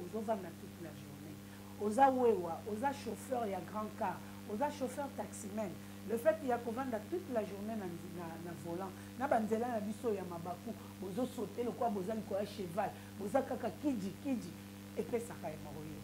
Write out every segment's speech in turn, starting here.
ozovanda toute la journée. Oza wewa, oza chauffeur ya grand car, oza chauffeur taximan. Le fait qu'il y a toute la journée na volant, na banzela na biso ya mabaku, bozo sauter le quoi boza liko ya cheval, boza kaka kiji et puis ça ka hémorroïde.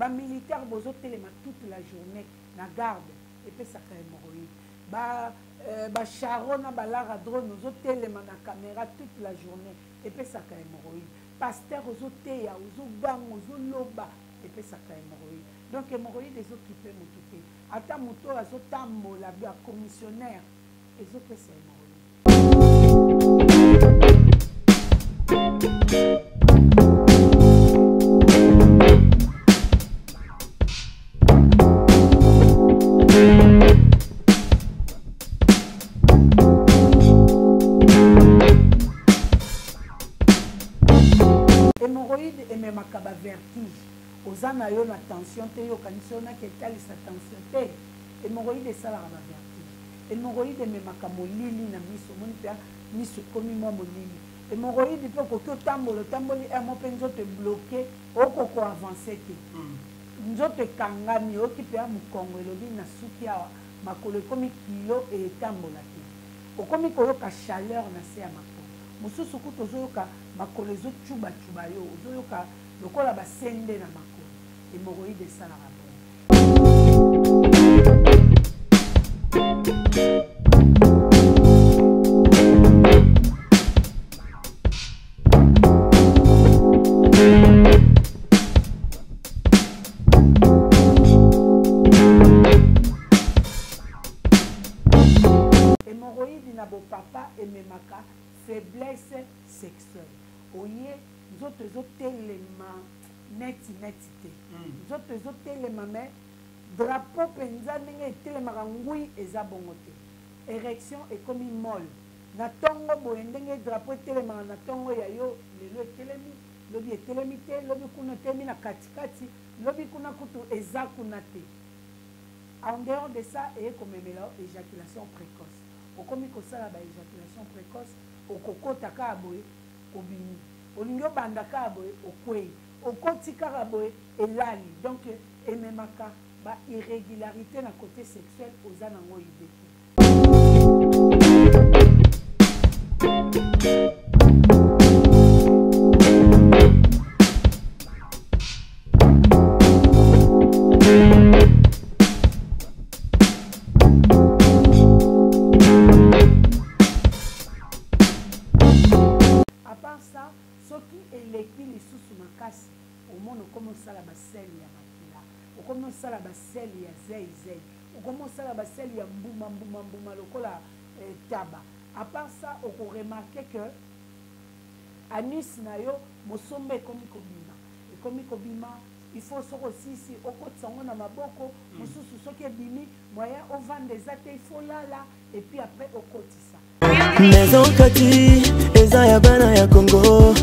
Militaire bozo téléma toute la journée na garde et puis ça fait hémorroïde. Ba charona ba lara drone bozo téléma na caméra toute la journée et puis ça fait hémorroïde. Pasteur bozo téya bozo bang bozo loba et puis ça fait hémorroïde. Donc hémorroïde les autres qui peut m'occuper. Ata moto azo tambola ba commissionnaire les autres c'est hémorroïde. Hémorroïde et même akaba vertige. Ozana yo na tension te yo kanisona ke tali sa tension te. Hémorroïde ça la vertige. Hémorroïde même akamo lili na miso moni pia miso komi mo molili. Hémorroïde pe ko tambolo tamboli e mo penzo te bloquer oko ko avancer te. Nzoto kangami oki pia mukongo elobi na suki ya makolo komi kilo e tambola te. Okomi ko yo ka chaleur na se ya makolo. Mususu kuto zoyoka makolo ezo chuba yo ozoyoka lokola basende na makolo hémorroïde esala rabon. Hémorroïde na bo papa ememaka faiblesse sexuelle. Oye, nous autres téléma neti te. Nous autres téléma mais drapeau penza ndenge téléma ngui eza bongo te. Érection est comme molle. Na tongo boye ndenge drapeau téléma na tongo ya yo lelo telemi, lobi telemi te, lobi kuna temi na katikati, lobi kuna kutu eza kuna te. En dehors de ça, et comme éjaculation précoce. Au comme kosala ba éjaculation précoce, au kokota ka boye obini. Olingo banda ka boye okwei. Okoti ka boye elali. Donc ememaka ba irrégularité na côté sexuel aux anango ideki. Sala baseli ya zei okomosala baseli ya mbuma lokola taba. À part ça on remarque que anus na yo mosombe ekomi kobima il faut soko aussi okotsango na maboko mosusu soki ebimi moyen ovanda eza te il faut lala et puis après okotisa. Maison Kati eza ya bana ya Congo.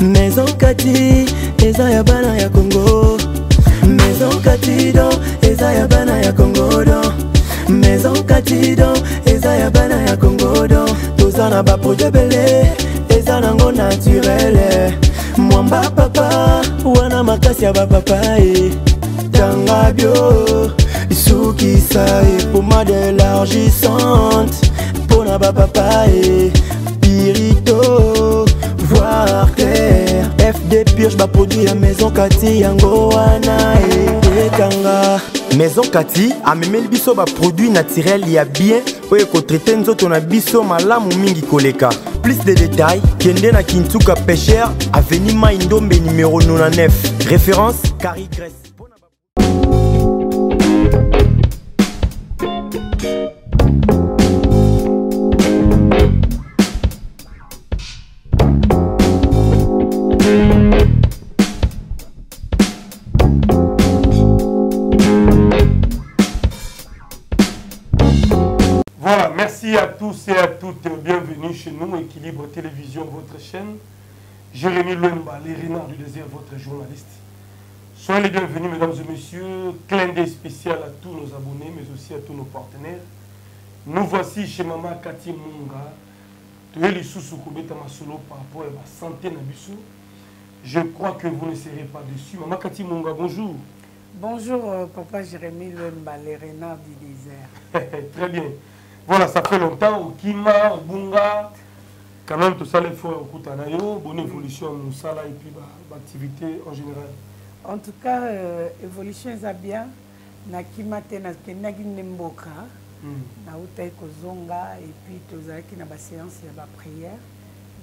Maison Kati eza ya bana ya Congo. Maison Katido, eza ya bana ya Congodo. Maison Katido, eza ya bana ya Congodo. Tozana ba projet belé, eza nango naturel. Mwamba papa, wana makasi ya ba papa Tanga bio, soukisa pommade élargissante. Pona ba papa Pirito, voir clair. FD Purge ba produit ya Maison Kati yango wana etanga. Maison Kati a memeli biso ba produit naturel ya bien oye ko traiter nzoto na biso malamu mingi koleka. Plus de détails kende na Kintuka Pêcheur avenue Maindombe numéro 99. Référence Carrie Grèce. Voilà, merci à tous et à toutes. toutes bienvenue chez nous, Équilibre Télévision, votre chaîne. Jérémy Lemba, les renards du désert, votre journaliste. Soyez les bienvenus, mesdames et messieurs. Clin d'œil spécial à tous nos abonnés, mais aussi à tous nos partenaires. Nous voici chez Maman Kati Munga. Par rapport à la santé Nabisu. Je crois que vous ne serez pas dessus. Maman Kati Munga, bonjour. Bonjour, papa Jérémy Lemba, les renards du désert. Très bien. Voilà, ça fait longtemps. Au Kima, au Bunga, quand même, tout ça, il faut au Koutanayo, bonne évolution, Moussala et puis l'activité en général. En tout cas, évolution est bien. Na Kima, na Kenagi Nemboka. Na utai kozonga et puis tozalaki na ba séance ya ba prière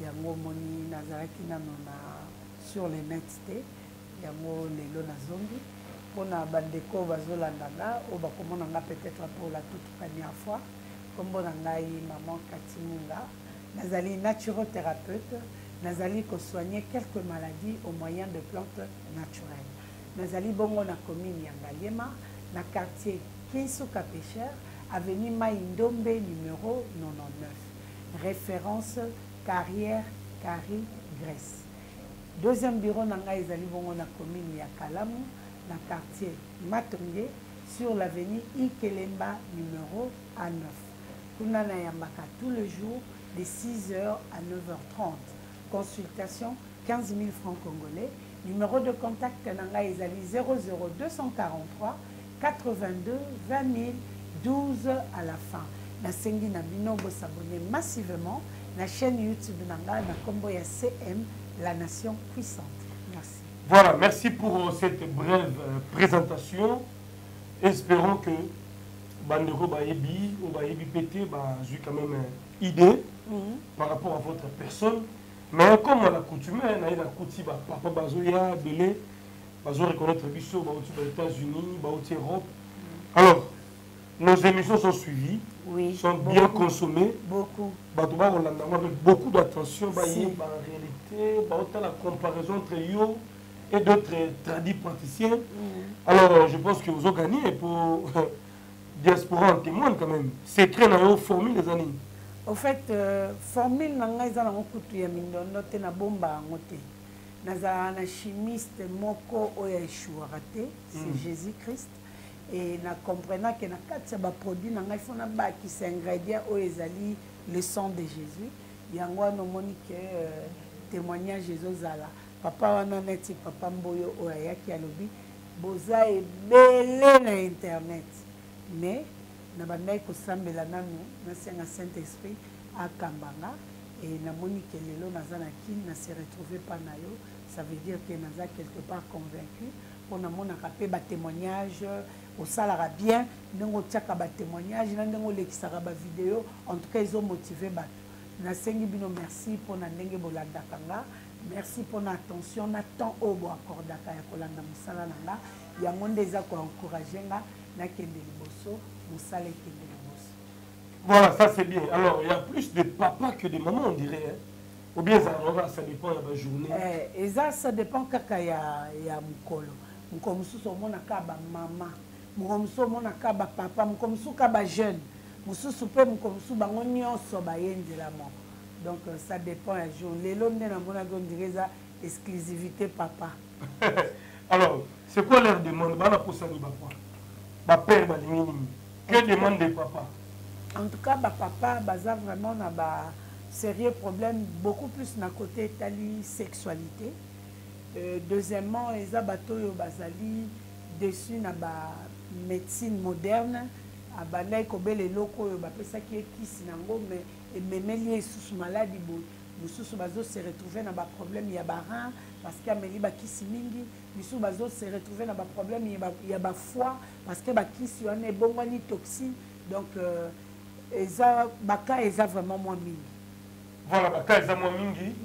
yango moni nazalaki nano na sur les net te yango lelo nazongi pona bandeko bazolanda nga o bakomona nga peut-être pour la toute première fois kombo na ngai maman Kati Munga nazali naturothérapeute nazali ko soigner quelques maladies au moyen de plantes naturelles nazali bongo na commune ya Ngaliema na quartier Kinsuka Pêcheur avenue Maïndombe numéro 99. Référence Carrière Carrie Grèce. Deuxième bureau nanga ezali bongo na commune ya Kalamu na quartier Matonge sur l'avenue Ikelemba numéro A9. Kuna na yambaka tous les jours de 6h à 9h30. Consultation 15 000 francs congolais. Numéro de contact nanga ezali 00243 82 20 000 12 à la fin. Na sengi na bino bo s'abonner massivement la chaîne YouTube nanga na kombo ya CM La Nation Puissante. Merci. Voilà, merci pour cette brève présentation. Espérons que Bandeko Bayebi ou Bayebi PT j'ai quand même une idée par rapport à votre personne. Mais comme on l'a coutume, on a coutume papa Bazoya, Belé, Bazo reconnaître Bissot, aux États-Unis, aux Europe. Alors, nos émissions sont suivies, sont bien consommées. Beaucoup. Avec beaucoup d'attention, en réalité, la comparaison entre yo et d'autres tradis praticiens. Alors, je pense que vous avez gagné pour diaspora en témoigne quand même. C'est très dans vos formules les années. Au fait, formule nanga eza na okutu ya mindondo te na bomba ngote. Naza na chimiste moko oya eshuara te, c'est Jésus-Christ. Et na comprenant que na kati ba produit na ngai fona ba ki c'est ingrédient o ezali le sang de Jésus yango no moni que témoignage ezozala papa wana neti papa mboyo o ayaki alobi boza ebele na internet mais na bandai ko sambela nanu na senga Saint-Esprit akambanga et na moni que lelo naza na kin na se retrouver pas na yo ça veut dire que naza quelque part convaincu pour na mona kapé ba témoignage au salara bien ndenge otiaka batémoignage na ndenge olekisaka bavideo en tout cas ils ont motivé bato nasengi bino merci mpona ndenge bolandaka nga merci mpona attention na temps oyo boakordaka ya kolanda mosala na nga yango nde eza koencourage nga nakende liboso mosala ekende liboso. Voilà, ça c'est bien. Alors il y a plus de papa que de maman on dirait hein? Ou bien ça dépend de la journée. Ça dépend kaka ya mukolo mukolo mosusu omonaka bamama mukomusu omonaka bapapa mukomusu ka bajeune mosusu mpe mukomusu bango nyonso bayenzela moko donc ça dépend ya jour lelo nde namonaki ondire eza exclusivité papa. Alors c'est quoi leur demande bana posani bapa bapère balingi nini que demande de papa? En tout cas bapapa baza vraiment na ba sérieux problème beaucoup plus na côté tali sexualité. Deuxièmement eza bato oyo bazali dessus na ba médecine moderne abandai kobela eloko oyo bapesaki ekisi nango mais ememeli esusu maladi boye mosusu bazo se retrouver na baproblème ya barein parce que ameli bakisi mingi misusu bazo se retrouver na baproblème ya bafoie parce que bakisi wana ebongwani toxine donc eza baka eza vraiment moins mingi. Voilà, baka eza moins mingi.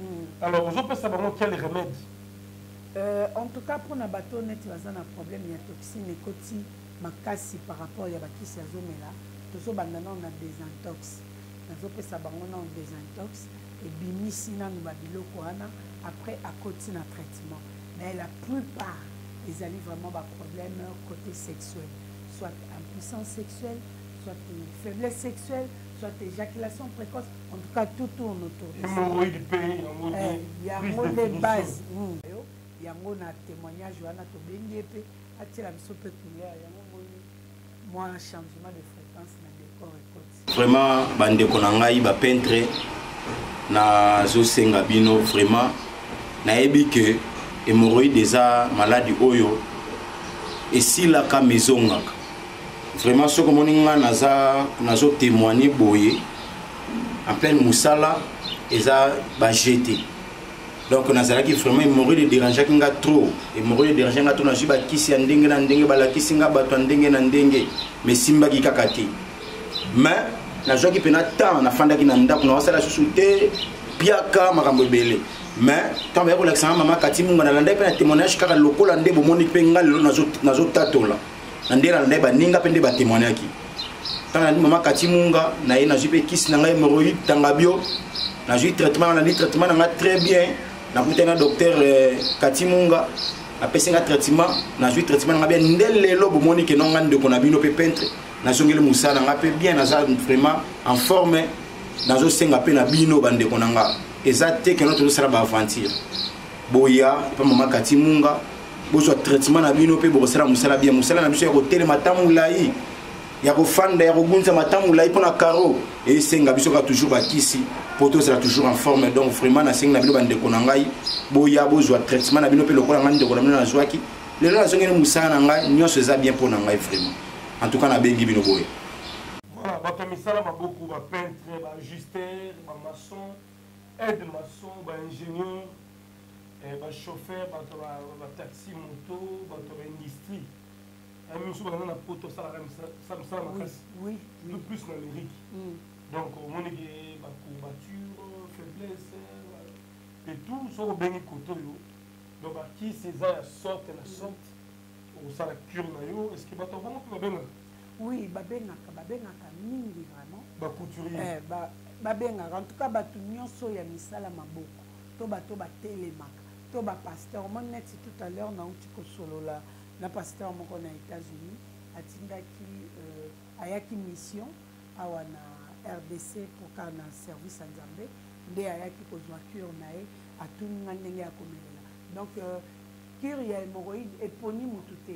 Alors ozopesa bango quel remède? En tout cas pour na bato neti baza na problème ya toxine ekoti makasi par rapport ya bakisi ya zomela tozobanda nano na désintox nazopesa bango nano désintox ebimisi nano babiloko wana après akoti na traitement mais la plupart ezali vraiment baproblème côté sexuel soit impuissance sexuelle soit faiblesse sexuelle, soit éjaculation précoce. En tout cas, tout tourne autour de ça. Hémorroïde du pays, il y a un mot de base. Il y a un mot de témoignage, il y a un changement de fréquence dans le décor. Vraiment, bande konangai ba peintre na zo senga bino vraiment na ebi que hémorroïde déjà maladie oyo et si la ka maison ngaka vraiment ce que moninga nazo témoigner boye en pleine musala eza ba jeté donc nazala ki vraiment hémorroïde déranger kinga trop hémorroïde déranger nga to na jiba kisi ndenge na ndenge bala kisi nga bato ndenge na ndenge mais simba ki kakati mais na joki pena temps na fanda ki na ndako na wasala susute piaka makambo ebele mais tant ba ko l'exemple mama kati munga na landa pe na témoignage kaka lokola nde bomoni pe ngalo nazo tatola na ndela na ba ninga pe nde ba témoigner ki tant na mama kati munga na ye na jipe kisi na ngai hémorroïde tanga bio na ju traitement na traitement na très bien na kutena docteur kati munga na pesinga traitement na ju traitement na bien ndelelo bomoni ke no ngande ko na bino pe peintre na zongele musala nga pe bien na za vraiment en forme na zo senga pe na bino bande konanga ezate que notre sera ba aventure boya pa mama kati munga bozo traitement na bino pe bo sera musala bien musala na biso ya ko tele matamu lai ya ko fanda ya ko gunza matamu lai pona karo et senga biso ka toujours bakisi poto sera toujours en forme donc vraiment na senga na bino bande konanga boya bozo traitement na bino pe lokola ngande ko na zwaki lelo na zongele musala nga nyonso za bien pona nga vraiment. En tout cas, on a bien guidé nos boys. Voilà, Batamisala m'a beaucoup, peintre, ajusteur, maçon, aide-maçon, ingénieur, chauffeur, taxi, moto, industrie. Oui. Tout plus dans l'Amérique. Donc, on a des courbatures, faiblesse, et tout, ça va bien côté. Donc, qui c'est ça, la sorte, ça la cure nayo est-ce que bato bongo pe babenga oui babengaka mingi vraiment ba couturier babengaka en tout cas bato nyonso ya misala maboko to bato batelemaka to ba pasteur mon net tout à l'heure na uti ko solola na pasteur moko na États-Unis atindaki ayaki mission awa na RDC pour ka na service à Nzambe nde ayaki kozwa cure nae atuninga ndenge ya komelela donc cure ya hémorroïde eponi mutu te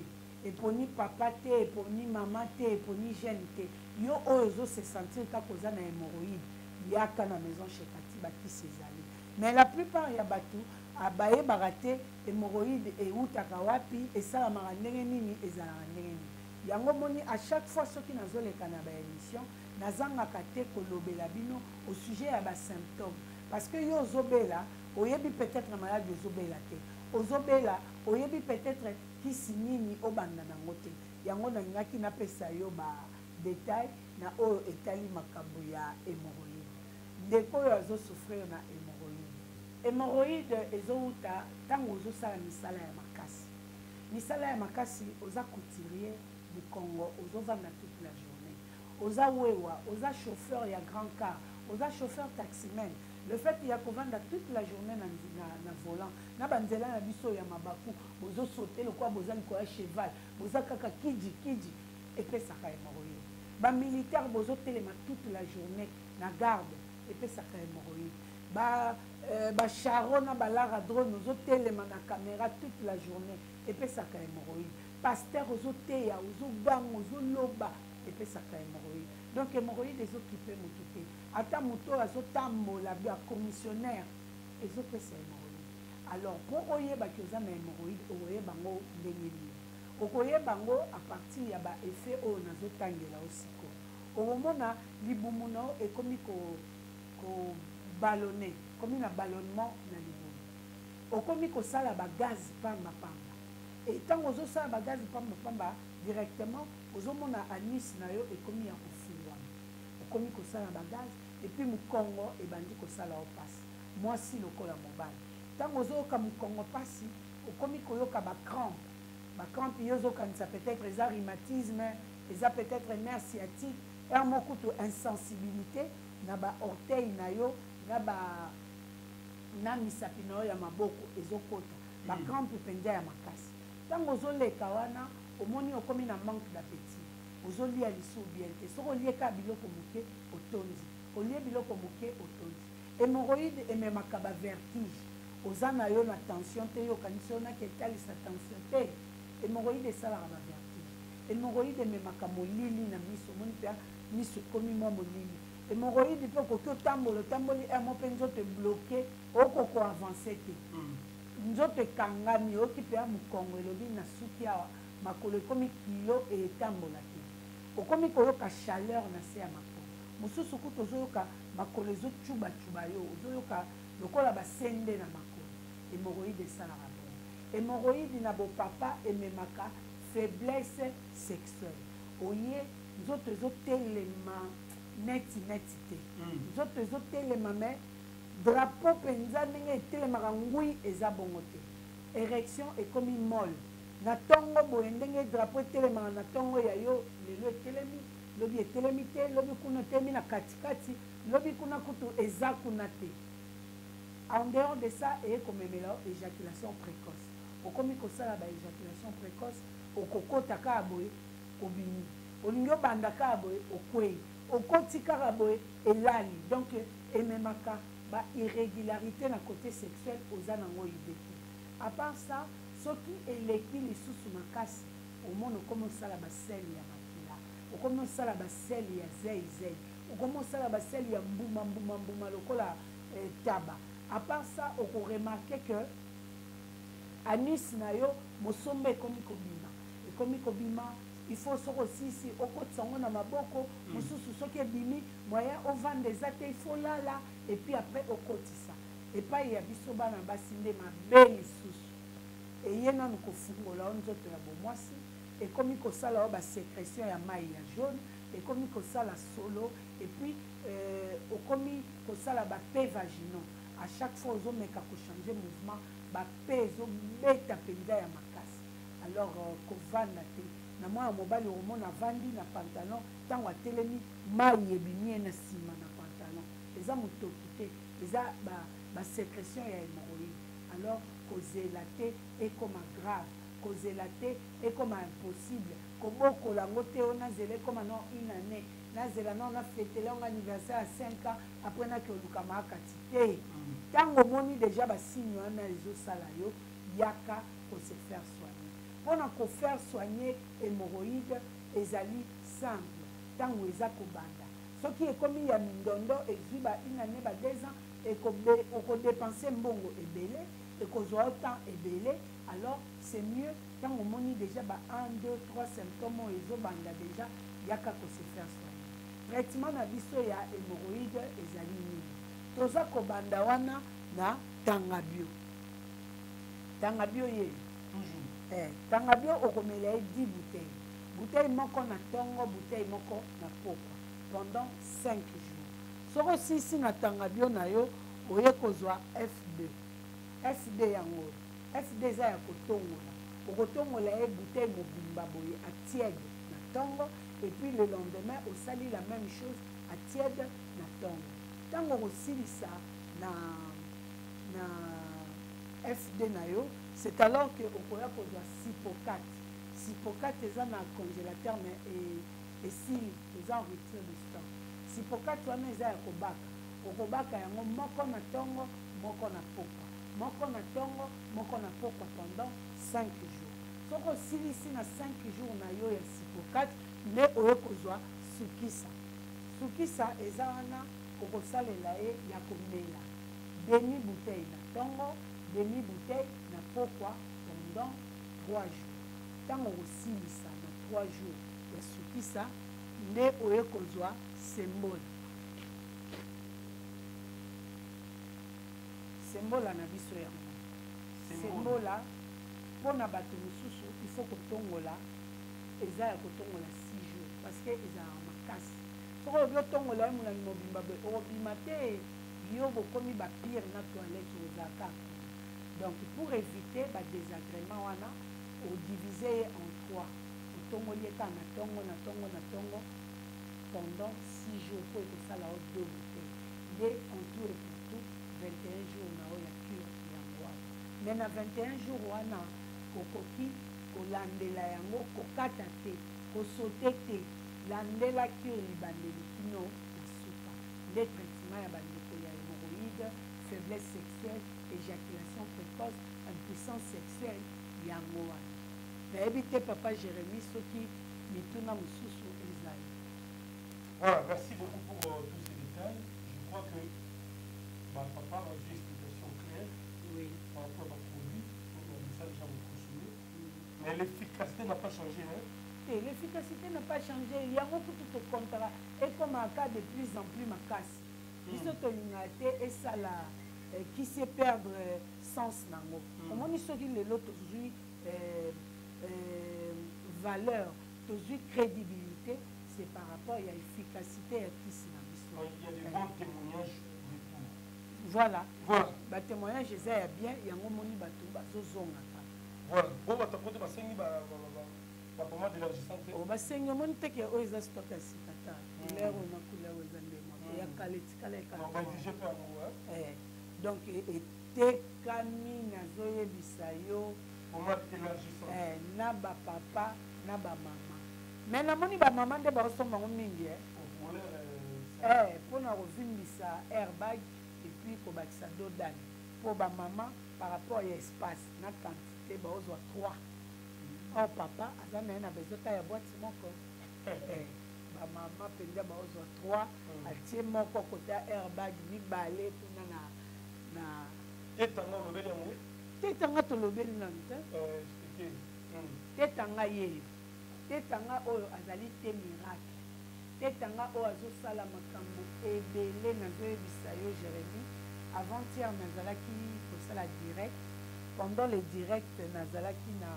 eponi papa te eponi mama te eponi jeune te yo oyo se sentir kaka oza na hémorroïde yaka na maison chez Kati bakisi ezali mais la plupart ya bato bayebaka te hémorroïde eutaka wapi esalamaka ndenge nini ezalaka ndenge nini yango moni à chaque fois soki nazoleka na baémission nazangaka te kolobela bino au sujet ya basymptôme parce que yo ozobela oyebi peut-être malade ozobela te ozobela oyebi peut-être kisi nini obanda nango te yango nalingaki napesa yo badetail na oyo etali makambo ya hémorroïde ndeko oyo azosouffrir na hémorroïde ezouta ntango ozosala misala ya makasi oza couturier du Congo ozovanda toute la journée oza wewa oza chauffeur ya grand car oza chauffeur taximen. Le fait qu'il y a toute la journée dans volant, na banzela na biso ya mabaku, bozo sauter le quoi boza ko cheval, boza kaka kiji et puis ça ka hémorroïde. Ba militaire bozo telema toute la journée na garde et puis ça ka hémorroïde. Ba charo na balara drone bozo telema na caméra toute la journée et puis ça ka hémorroïde. Pasteur bozo teya, bozo bang, bozo loba et puis ça ka hémorroïde. Donc hémorroïde les occupés motuté. Ata moto azotambola bia commissionnaire ezopesa hémorroïde. Alors pour oyeba ki oza na hémorroïde oyeba ngo ndenge nini okoyeba ngo à partir ya ba effet oyo nazotangela osiko okomona libumu na yo ekomi ko ballonné komi na ballonnement na libumu okomi kosala bagaz pamba et ntango ozosala bagaz pamba directement ozomona anus na yo ekomi ya kofungwama okomi kosala bagaz et puis mukongo ebandi kosala opasi mwasi lokola mobali ntango ozoyoka mukongo pasi okomi koyoka bacrampe yo ozokanisa peut-être eza rhumatisme eza peut-être nerf sciatique er moko to insensibilité na baorteil na yo na misapi na yo ya maboko ezokota bacrampe mpenza ya makasi ntango ozoleka wana omoni okomi na manque d'appétit ozolia lisu bien te soko olieka biloko moke otondi olie biloko moke otondi hémorroïde ememaka bavertige oza na yo na tension te yokanisi yo naki etalisa tension te hémorroïde esalaka bavertige hémorroïde ememaka molili na miso omoni mpe miso ekomi mwa molili hémorroïde mpe okoki otambola otamboli mo mpe nzoto ebloke okoko avance te nzoto ekangami oyoki mpe ya mokongo elobi na suki awa makolo ekomi kilo etambola te okomi koyoka chaleur na se ya makolo mosusu kutu ozoyoka makolo ezocubacuba yo ozoyoka lokola basende na makolo hémorroïde esalaka boye hémorroïde na bopapa ememaka faiblesse sexuelle oye nzoto ezotelema neti te nzoto ezotelema me drapeau mpenza ndenge etelemaka ngwi eza bongo te érection ekomi molle na ntongo boye ndenge drapeau etelemaka na ntongo ya yo lelo etelemi lobi etelemi te lobi kuna etelemi na katikati lobi kuna kutu eza kuna te en dehors de ça eyekomemela éjaculation précoce okomi kosala baéjaculation précoce okokota kaka boye obimi olingi obanda kaka boye okwei okoti kaka boye elali donc ememaka bairrégularité na côté sexuel oza nango ide te à part ça soki eleki lisusu makasi omona okomi osala basele ya makila okomi osala basele ya zeizei okomi osala basele ya mbuma lokola taba à part ça okoremarke que anus na yo mosomba ekomi kobima il faut soko osisi okotisa yango na maboko mosusu soki ebimi moyen ovanda eza te il faut lala et puis après okotisa epai ya biso bana basi nde mabe lisusu eye nanu kofungola o nzoto ya bomwasi ekomi kosala o basécrétion ya mai ya jaune ekomi kosala solo et puis okomi kosala bape vaginaux à chaque fois ozomeka kochange mouvement bape ezobeta mpenza ya makasi alors kovanda te na mwana mobali omona avandi na pantalon ntango atelemi mai ebimi ye na nsima na pantalon eza motoki te eza basécrétion ya hémorroïde alors kozela te ekoma grave kozela te ekoma impossible kobokola yango te o nazela ekoma non une année nazela non nafetele yango anniversaire ya 5 ans après naki olukama akati te ntango omoni déjà basigne wana ezosala yo yaka kose faire soigner mpona kofaire soigner hémorroïde ezali simple ntango eza kobanda soki ekomi ya mindondo ezwi une année 2 ans okodepense mbongo ebele ekozwa temps ebele alors c'est mieux ntango omoni déjà 1, 2, 3 symptômes oyo ezobanda déjà yaka kose faire soigner traitement na biso ya hémorroïde ezali nini toza kobanda wana na tangabio ye tangabio okomela ye 10 bouteille moko na ntongo bouteille moko na pokwa pendant 5 jours soko osisi na tangabio na yo oye kozwa fd yango fd eza ya kotongola okotongola ye bouteille mobimba boye atiede na ntongo et puis le lendemain osali la même chose atiede na ntongo ntango okosilisa na fd na yo c'est alors que okoya kozwa sipocate eza na congélateur mais esili eza en rupture de stock sipocate wana eza ya kobaka okobaka yango moko na ntongo moko na pokwa moko na ntongo moko na pokwa pendant 5 jours soko osilisi na 5 jours na yo ya sipocate nde oyo kozwa sukisa eza wana okosalela ye ya komela demi bouteille na ntongo demi bouteille na pokwa pendant 3 jours ntango okosilisa na 3 jours ya sukisa nde oye kozwa sembola na biso yango sembola mpona bato mosusu il faut kotongola eza ya kotongola 6 jours parce que ezalaka makasi soko obi otongola ye molami mobimba boye okobima te yo bokomi bapire na toilette ozalaka donc pour éviter badésagrément wana odivise ye en 3 otongoli eka na ntongo pendant 6 jours po ekosala o 2 bouteilles nde en tout et pour tout 21 jours na oyo ya cure yango wana mais na 21 jours wana okoki kolandela yango kokata te kosote te landelaki oyo libandeli kino na suka nde traitement ya bandeko ya hémorroïde faiblesse sexuelle éjaculation précoce impuissance sexuelle yango wana nayebi te papa Jérémie soki mituna mosusu ezali. Voilà, merci beaucoup pour tous ces détails. Je crois que papa a une explication claire par rapport à ma produit, le message à vous consommer. Mais l'efficacité n'a pas changé. Hein? Et l'efficacité n'a pas changé. Il y a beaucoup de contrats. Et comme un cas de plus en plus ma casse. Ils sont et ça là, qui sait perdre sens nango. Comment ils sont les lots aujourd'hui valeur, toujours crédibilité, c'est par rapport à l'efficacité qui s'y a. Il y a des bons témoignages. Voilà. Voilà. Bah témoignage c'est bien. Il y a un moment où bateau bazozonga. Voilà. Bon bah t'as porté ma sengi bah pommade élargissante. Oh bah sengi mon te que eux ils stock à sikata. Couleur ou na couleur aux andema. Il y a qualité qualité. On va exiger pas moi. Donc était kami na zoye bisayo. Pommade élargissante. Na ba papa na ba maman. Mais na moni ba maman de ba osoma mingi pour na revimbisa airbag et puis pour bakisa dodan. Pour ba maman par rapport à l'espace na quantité ba ozwa 3. Oh papa azana na bezota ya boîte moko. Ba maman penda ba ozwa 3 atie moko côté airbag ni balé kuna na tetanga lobeli yango. Tetanga to lobeli nante. Tetanga ye. Tetanga oyo azali te miracle. Tetanga oyo azosala makambo ebele nazoyebisa yo Jérémie. Avant-hier nazalaki kosala direct. Pendant le direct nazalaki na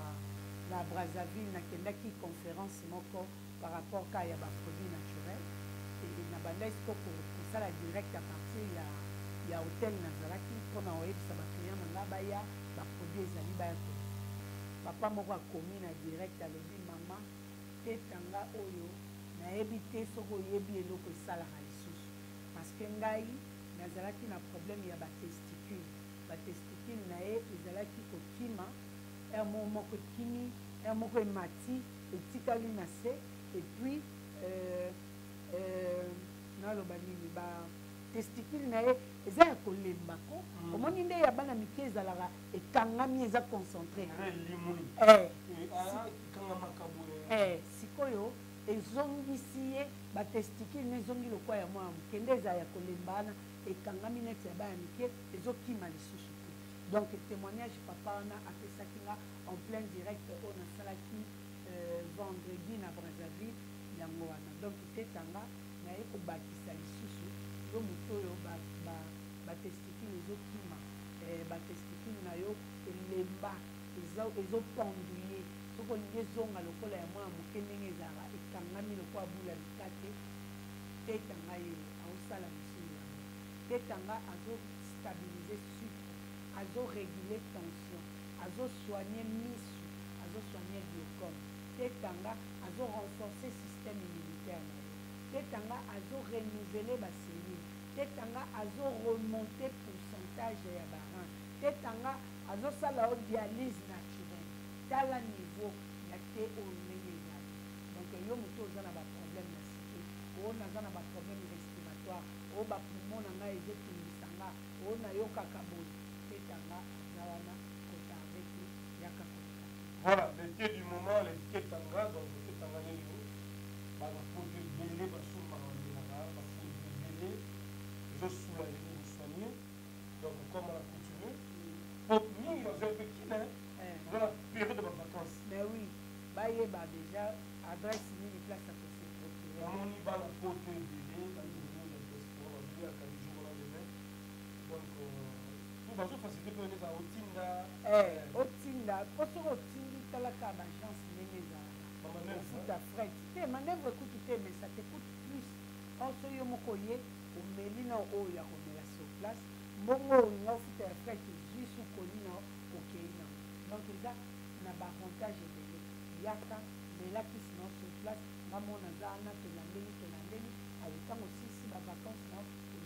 Brazzaville nakendaki conférence moko par rapport à ya ba produits naturels. Et na bandai ko kosala direct à partir ya hôtel nazalaki pona oyebisa ba client na baya ba produits ezali baya. Papa moko akomi na direct alobi mama tetanga oyo nayebi te soki oyebi eloko esalaka lisusu parce que ngai nazalaki na problème ya batesticule na ye ezalaki kokima moko ekimi moko emati etikali na se et puis naloba nini batesticule na ye eza ya kolembako omoni nde ya bana mike ezalaka ekangami eza concentré sikoyo ezongisi ye batesticule na ezongi lokwa ya mwana moke nde eza ya kolembana ekangami neti ya bana mike ezokima lisusu te donc témoignage papa wana apesaki nga en plein direct oyo nasalaki vendredi na Brazzaville yango wana donc tetanga naye kobakisa lisusu yo moto oyo batesticule ezokima batesticule na yo elemba ezopenduye soki olingi ezonga lokola ya mwana moke ndenge ezalaka ekangami lokola bula likate tetanga ye aosala mosili yango tetanga azostabilize sucre azoregule tension azosoigne misu azosoigne glaucome tetanga azorenforcer système immunitaire na yo tetanga azorenouveler baselile tetanga azoremonter pourcentage ya barin tetanga azosala o dialyse naturelle tala niveau ya te oyo ndenge ezali donc yo moto oza na baproblème na sike oyo naza na baproblème respiratoire oyo bapoumon na ngai ezotungisa nga oyo nayokaka boye tetanga aza wana kotarde te yaka koleka. Voilà, le thé du moment, le tetanga, donc le tetanga nelo baproduit belé basomaka ndelaka baproduit belé ezosoulage kosoigne donc comme on a coutume pour mingi bazopekina dans la période de vacances. Mais oui, bayeba déjà adresse nini place à se procurer. Namoni bana poto belé bandeko ya restaurant ya kanjo wana lele donc tout bazofacilité mpe eza otinda otinda poso otindi talaka bagence ndenge ezalaka ofuta fret te manœuvre ekutu te mais ça te coûte plus oso yo moko ye omeli na oyo ya komela sur place mbongo olinga ofuta ya fret juste okoli na okei na donc eza na baavantage ebele yaka melakisi na sur place ngamona aza wana tolandeli awetango osisi bavacance na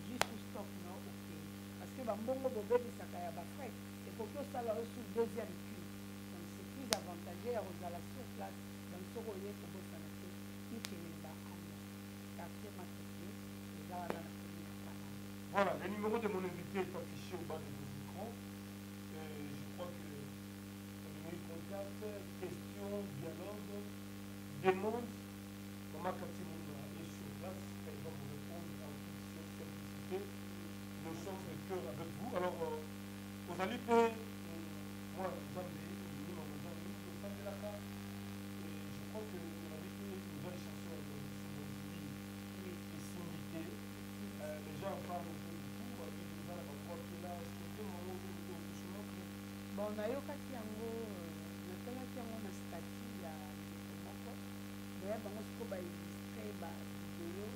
juste stock na okei parce que bambongo bobebisaka ya bafret ekoki osala oyo sur deuxième cure donc c'est plus avantageux ya kozala sur place donc soki oye kobosana te ikelemba modalité est affichée au bas de vos écrans. Je crois que le contact, questions, dialogue, demande. Maman Katimouna est sur place, elle va vous répondre en toute simplicité. Nous sommes de cœur avec vous. Alors, vous allez payer, moi, je crois que vous avez fait une nouvelle chanson sur vos idées et syndiqué. Les gens parlent un peu de tout, ils ont la voix qui est là, est-ce que c'est un moment où vous êtes sur notre. Bon, nayokaki yango natalaki yango na statut ya ndeko moko me bango siko baillustre bavideo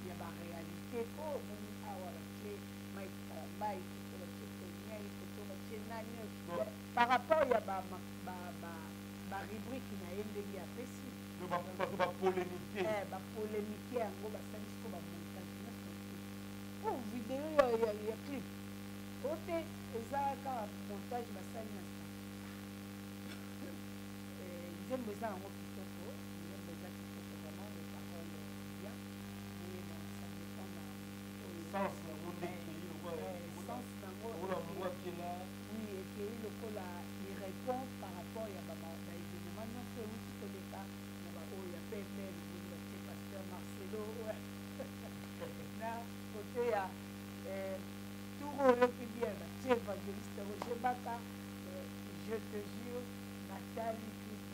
ya baréalité oyo omoni awa batie Mike Kalabai koto batie Tonyai koto batie nani par rapport ya barubrique na ye ndenge apesi bapolémike yango basali siko bamontage nyonso te oyo video ya clip oyo te eza kaka montage basali na sa nzembo eza yango kitoko nzembo eza kitoko vraiment les paroles bien et ça dépend na sens nango oui ekei lokola il répond par rapport ya baévénement nyonso euti koleka na baoyo ya pembe namoni batie pasteur Marcelo na kote ya tour oyoki bien batie évangéliste Roger Baka je te jure Nathalie Christ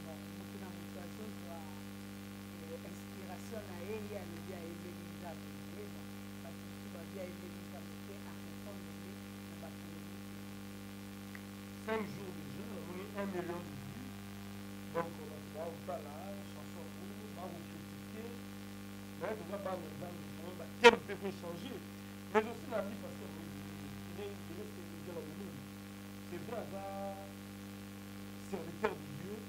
moto na moto azozwa inspiration na ye ye alobi ayembeli nzambe bato mosusu babi ayembeli nzambe te arépondre nde na bapolémike 5 jours déjà, on est 1 million de vues. Donc, on va vous faire la chanson, on va vous critiquer. Mais on va pas quel peut changer. Mais aussi, la vie, parce que c'est vrai, on va serviteur de Dieu.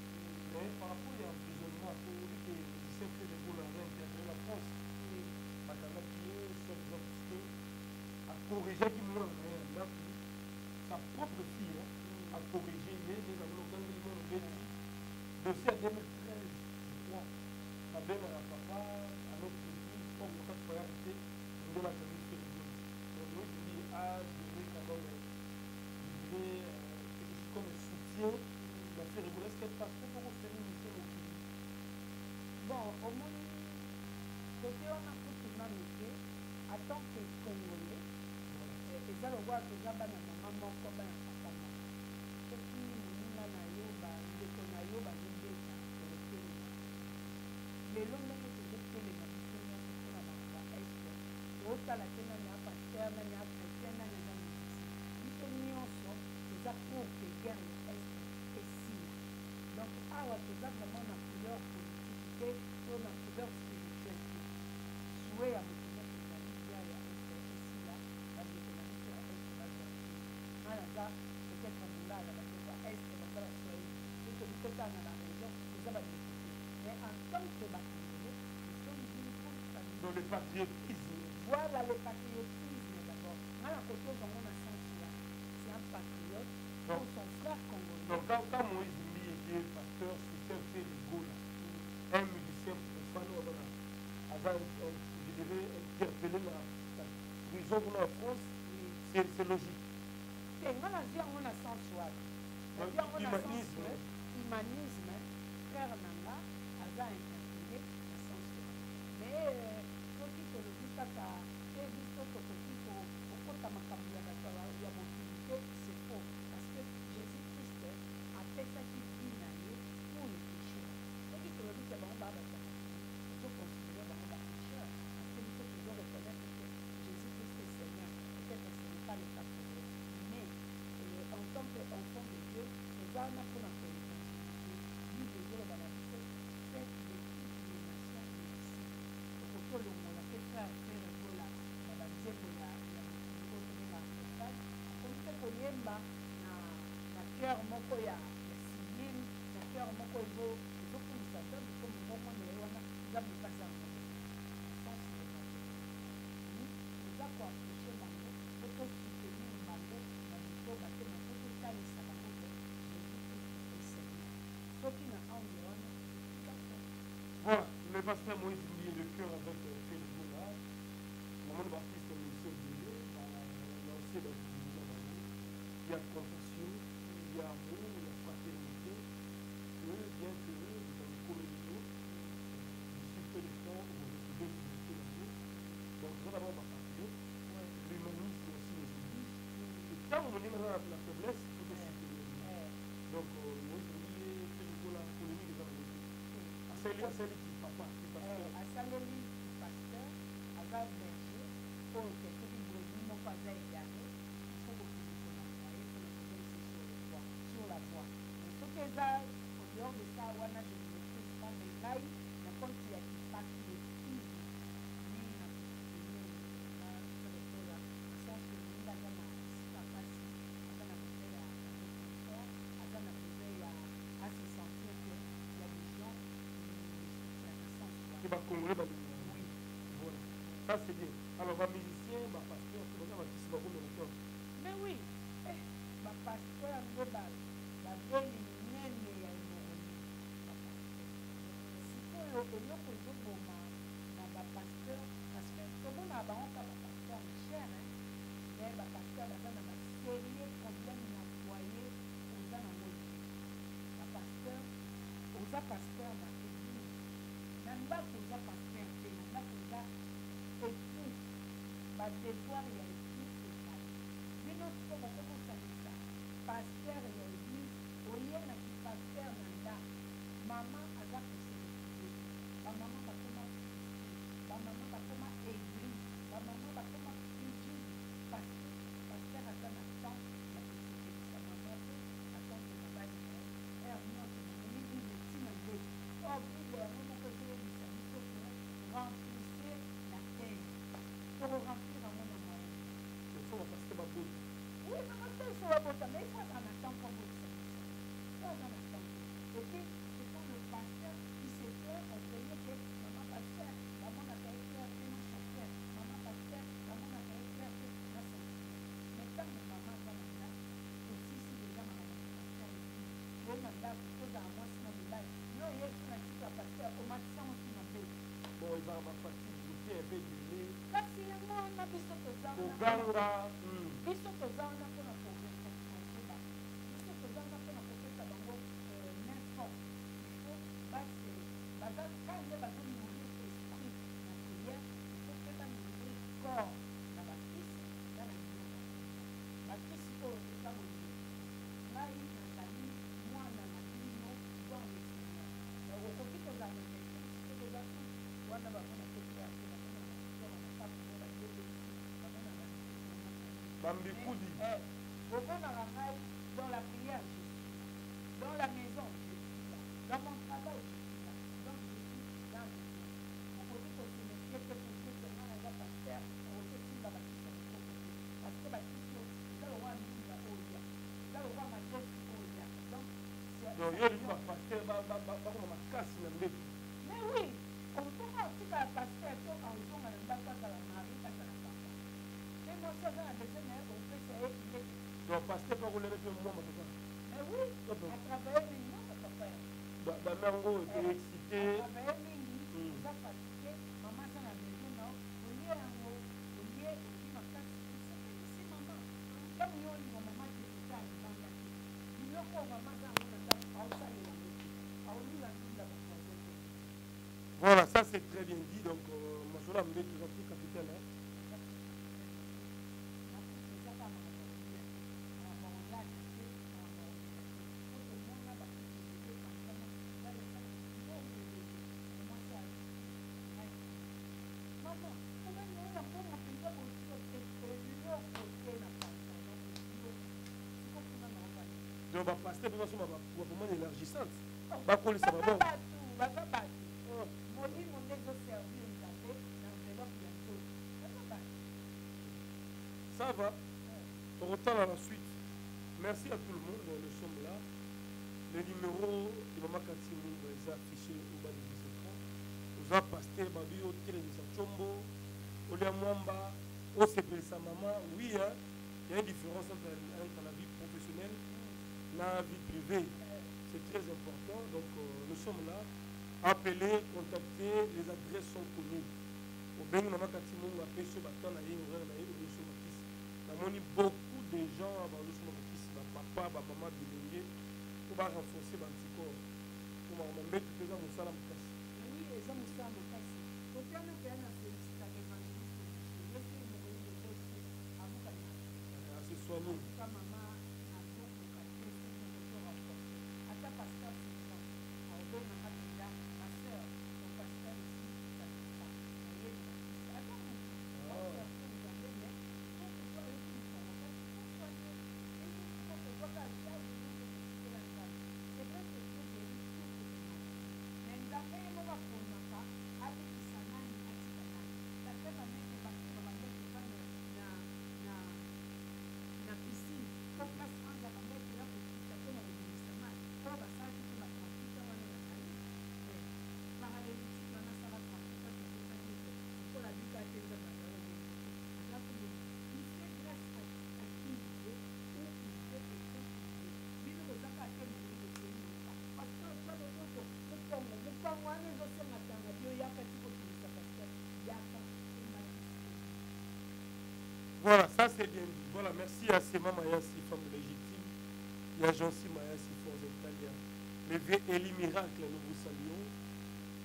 Mais par rapport à l'emprisonnement, pour dire que les musiciens que les boules avaient intégré la France, Makala qui est, c'est exemple, parce que à corriger qui nous a sa propre fille, a corrigé les avocats de dossier 2013, je crois. La belle à papa, à notre église, comme le cas de arrêté, de la famille de Dieu. Donc, moi, je dis, je vais quand même, comme soutien, la cérémonie, est-ce qu'elle passe pour faire une mission au pays? Bon, au moins, côté on a tout humanité, en tant que Congolais, et ça le voit que ça va dans maman comme un papa. Soki monina na yo bandeko na yo bazobeta elekeli lelo ndenge tozotelema biso nyonso mpona bamba este tootala te nani apaster nani achrétien nani aza musicien biso nyonso toza pour que guerre ya este esila donc awa toza vraiment na couleur politique te to na couleur spirituelle te sue ya moto nyonso ezali guerre ya este esila bandeko na biso ya este bazwa nga naza peut-être Moulala, la Est, la Soie, tout le côté dans la région, nous avons des côtés. Mais en tant que Congolais, nous sommes d'une grande famille. Dans le patriotisme. Voilà le patriotisme d'abord. Moi, la côté où on a senti là, c'est un patriote pour son frère congolais. Donc, quand Moïse Mbi était pasteur, c'était un fait de Gola. Un musicien profane, avant, je devais interpeller la prison de la France, c'est logique. Et moi, je dis on a sens wapi. Humanisme, frère Nanga, Aza interpellé à sens wapi. Mais soki tolobi kaka te biso tokoki kokota makambo ya bato ya mobilité, c'est faux. Parce que Jésus-Christ apesaki vie na ye pour les pécheurs. Soki tolobi ke bango babata tozoconsidere bango bapécheur. Parce que biso toujours reconnaître que Jésus-Christ est Seigneur. Peut-être ce n'est pas le cas pour eux. Mais en tant qu'enfant de Dieu, c'est ça qu'on a pour la évangéliser. Lui, de Dieu, dans la vie, c'est de toutes les nations ici. Donc, autour de mon appel frère, pour la nzembo ya montagne, comme c'est pour yemba na cœur moko ya civile, na cœur moko ezokumisa te bikomo moko na ye wana eza mokasi ya moto. Sens de l'évangile. Eza koapproche bango, tokosoutenir bango na bitoba te na tokotalisa bango ke Jésus-Christ est Seigneur. Soki na environnement, tout à fait. Voilà, le pasteur Moïse Mbi est le cœur avec Félix Boulard. Le monde baptiste est le musicien de Dieu. il y a compassion, il y a amour, il y a fraternité, que bien que dans les communautés, d'ici peu de temps, on va retrouver l'unité d'amour. Donc, nous avons ma partie, l'humanisme aussi les oblige. Et quand on est dans la faiblesse, il faut décider. Donc, nous oublions que nous avons la polémique des amours. À celle qui papa, qui pasteur. À celle qui pasteur, à celle berger, pour que ce qui ne pas égaré, il faut que vous envoyez pour le poser sur la voie. Mais ce que ça, au dehors de ça, on a des maîtrises pas mais là, la compte qui a qui passe qui est plus. Congolais, oui. Voilà. Ça c'est bien. Alors, les musiciens, les pasteurs, c'est comme ça qu'ils se battent. Mais oui, les pasteurs, les belles nene ya imoroni. Si pour eloko ezoboma na bapasteur, parce que tobona bango ka bapasteur cher, mais bapasteur baza na basérieux problème na foyer oza na moi. Bapasteur, oza pasteur na église. Na ndako oza pasteur te, na ndako oza époux, badevoir ya époux ezali. Bino siko bokokosalisa pasteur ya église oyenaki pasteur na ndako. Mama aza koselekide, bamama bakoma bamama bakoma église, bamama bakoma culture, parce que pasteur aza na temps ya koselekisa mama pe atendre mobali na ye. Nyonso namoni bible ntina nde o bible yango moko ezoyebisa biso ko remplisse la terre kororemplir yango na maye. Faut pasteur babota. Oui, pasteur so babota, mais il faut avoir na temps pour botisa biso. Il faut avoir na temps. Et puis c'est quand le pasteur qui se fait on connaît que maman pasteur maman na ka éclair pe na chauffeur maman pasteur maman na ka éclair pe na chauffeur. Mais quand maman va na là aussi si déjà maman pasteur et na là koza moi si na mobile non yesu na tika pasteur omatisa mo si na be. Bon, il va avoir fatigue, goûter un peu de lait. Kasi yango wana biso toza Koganga. biso toza wana mpona kokoba biso toza wana mpona kopesa bango main fort il faut base baza kande bazonourir esprit na prière il faut mpe banourir corps na bakisi na na biloko bakisi oyo eza boye ngai nazali mwana na bino dans le seigneur okoki kozala maîtrise soki eza wana bamona te place Bambikoudi. Dans la prière, je suis là. Dans la maison, je suis là. Dans mon travail, je suis là. Donc, je suis dans le ciel. Vous pouvez aussi me fier que pour Dieu, c'est moi, la pasteur, on peut aussi la bâtisse. Parce que la bâtisse, c'est là où on a mis la Oya. C'est là où on a ma tête Oya. Donc, donc, il y a le pasteur, ma casse, mais oui, on peut pas aussi la pasteur, on joue à la base à la Marie, à la papa. C'est moi, ça va à la deuxième heure, on peut essayer de. Donc, pasteur, pas rouler avec moi, ma papa. Mais oui, à travers les noms, ma papa. Banango était excité. À travers les noms, ça fatigué, maman, ça la maison, non. Au lieu, au lieu, ma casse, c'est maman. Comme nous, mon maman, qui était à la il y a quoi, maman, ça, on a ça, voilà, ça c'est très bien dit. Donc, moi je l'ai toujours plus capitaine. Donc, ma pasteur, pour moi, élargissante. Bah, coller ça va bon. Ça va. On retourne à la suite. Merci à tout le monde. Nous sommes là. Le numéro de Maman Katimou est affiché au bas de l'écran. Nous avons pasteur Babi au tiré de sa chombo. Au Liamwamba. Au CP sa maman. Oui, hein. Il y a une différence entre la vie professionnelle et la vie privée. C'est très important. Donc, nous sommes là. Appelez, contactez. Les adresses sont connues. Au Béni Maman Katimou a fait ce bâton. Beaucoup de gens avant le papa, maman bilenge, pour renforcer l'anticorps. Pour m'embêter, tu fais ça, mon salam casse. Oui, et ça, mon salam casse. Au terme, tu as un félicité à l'évangéliste. Je sais, mon religieux, à vous, à se soigner. Ta maman a tout pour qu'elle puisse se renforcer. À ta pasteur, c'est ça. Alors, ben, ma soeur, mon pasteur ici, ça ne fait pas. Attends, Voilà, ça c'est bien dit. Voilà, merci à Sema Mayasi, femme légitime, et à Jancy Mayasi, force italien. Les Eli Miracle, nous vous saluons.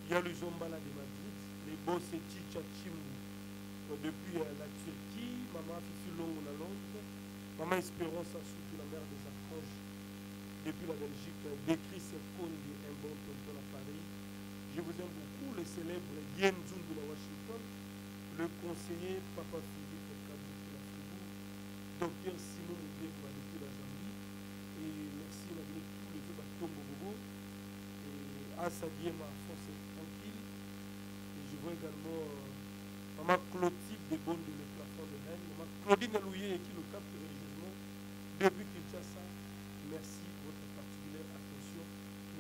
Il y a le Zombala de Madrid, les boss et Chicha Chimou, depuis la Turquie, maman Fifi Longo à Londres, maman Espérance à surtout la mère des archanges, depuis la Belgique, décrit Kondi, un bon tonton à Paris. Je vous aime beaucoup, le célèbre Yen Zundu de Washington, le conseiller Papa Philippe Docteur Simon Mbemba depuis la Zambie. Et merci à tous les autres Tombo Bobo. Et à Sadiema, force tranquille. Et je vois également Maman Clotilde de Bonde, le plafond de Rennes. Maman Claudine Alouye qui nous capte religieusement depuis Kinshasa. Merci pour votre particulière attention.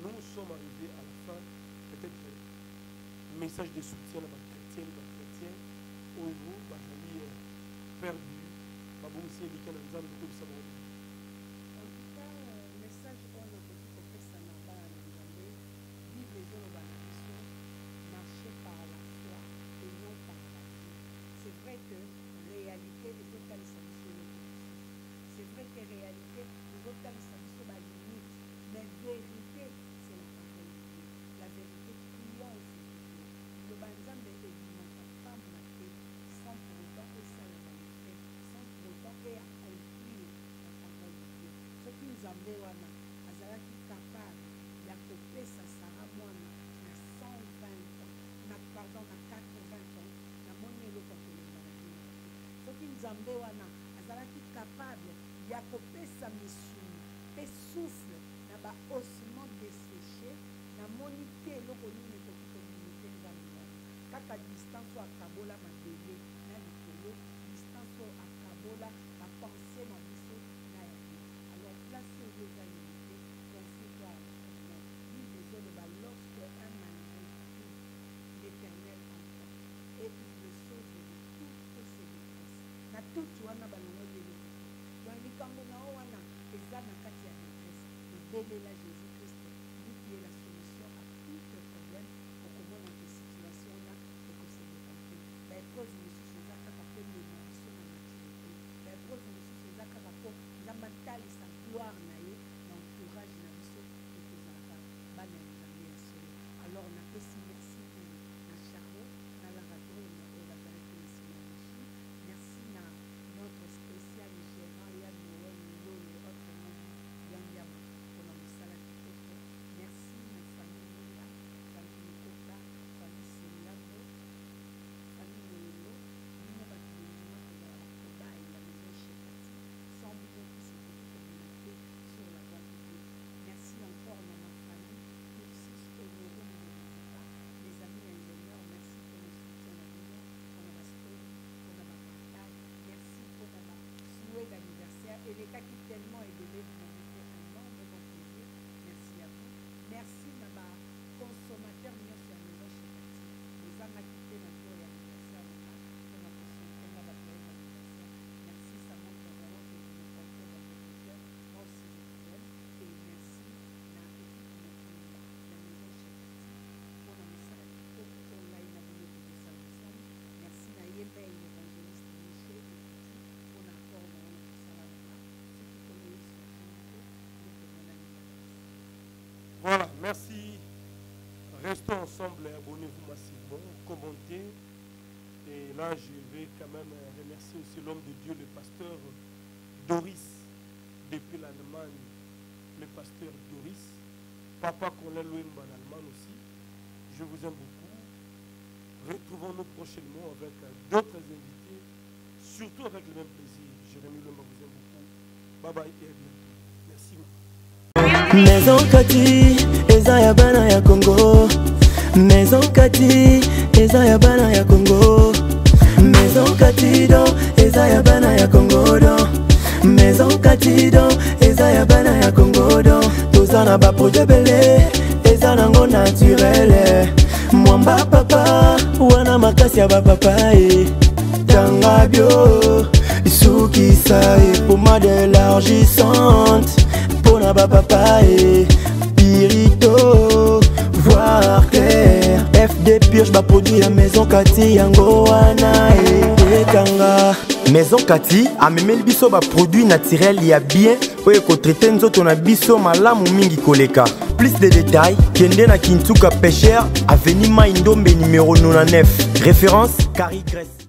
Nous sommes arrivés à la fin. Peut-être un message de soutien à la chrétienne, au niveau, perdu. En tout cas, message qu'on a fait ça là-bas, vive les organisations, marcher par la foi et non par la vie. C'est vrai que réalité, les autres c'est vrai que réalité, les autres sont la limite, mais vérité, c'est la parole de Dieu. La vérité triomphe de Dieu. Le banzam est évidemment pas marqué sans pour autant que ça le manifeste. Et accomplir la parole de Dieu. Ce qui nous a mis wana, azalaki capable ya kopesa Sarah mwana na 120 ans, na 80 ans, na moni eloko kolemba na bino. Ce qui nous a mis wana, azalaki capable ya kopesa misuni pe souffle na ba ossements desséchés, na moni te eloko nini ekoki kolimite nzambe wana. Kaka distance oyo akabola mabele na likolo, distance oyo akabola penser dans le saut alors placez les animaux confiez-toi à l'éternel dis les autres lorsque un malheureux prie l'éternel entend et il le sauve de toutes ses détresses na tout wana balongo lelo donc likambo na wana eza na kati ya détresse obelela Jésus Christ lui qui est la solution à tous les problèmes okomona ke situation na ekose développer ba épreuve mosusu eza kaka pe mémoration na maturité ba épreuve mosusu eza kaka po nzambe atalisa gloire na ye na entourage na biso ekozalaka bana ya nzambe ya solo alors napesi merci na Charo na laboratoire oyo bazalaki esina ya misu merci na notre spécial gérant ya Noël Lolo autrement Yandiama mpona mosala kitoko merci na famille Mila famille Mikota famille Seliambo famille Lolo bino bato bendima kozala bakobai ya maison chekati sans bino qui se communauté sur la voie de Dieu merci encore na ma famille Ursus Honoré les amis ingénieurs merci pour le soutien à bino mpona bastory mpona bapartage merci mpona basouet d'anniversaire elekaki tellement edele mérité un nombre de plaisir merci à vous merci na baconsommateur nyonso ya maison chekati ezangaki te na jour ya anniversaire wana mpona kosoutenga bato ya anniversaire merci Samon Torero que vous me portez dans vos cœurs moi aussi je vous aime et merci na équipe mokunda ya maison chekati mpona mosala kitoko online na bino tokosala ensemble merci na ye mail évangéliste Michel Ekuti mpona accord na wana kosala wana soki kono yesu Voilà, merci. Restons ensemble et abonnez-vous massivement, commentez. Et là, je vais quand même remercier aussi l'homme de Dieu, le pasteur Doris, depuis l'Allemagne, le pasteur Doris. Papa Colin Louemba en Allemagne aussi. Je vous aime beaucoup. Retrouvons-nous prochainement avec d'autres invités, surtout avec le même plaisir. Jérémy Louemba vous aime beaucoup. Bye bye et à bientôt. Merci. Maison Kati, eza ya bana ya Congo. Maison Kati, eza ya bana ya Congo. Maison Kati do, eza ya bana ya Congo do. Maison Kati do, eza ya bana ya Congo do. Tozana ba projet belé, eza nango naturel. Mwamba papa, wana makasi ya ba papa Tanga bio, soukisa pommade élargissante. Pona ba papa Pirito, voir clair. FD Purge ba produit la Maison Kati yango wana Tanga. Maison Kati a memeli biso ba produit naturel ya bien oye ko traiter nzoto na biso malamu mingi koleka. Plus de détails, kende na Kintuka Pêcheur, avenue Maindombe numéro 99. Référence Carrie Grèce.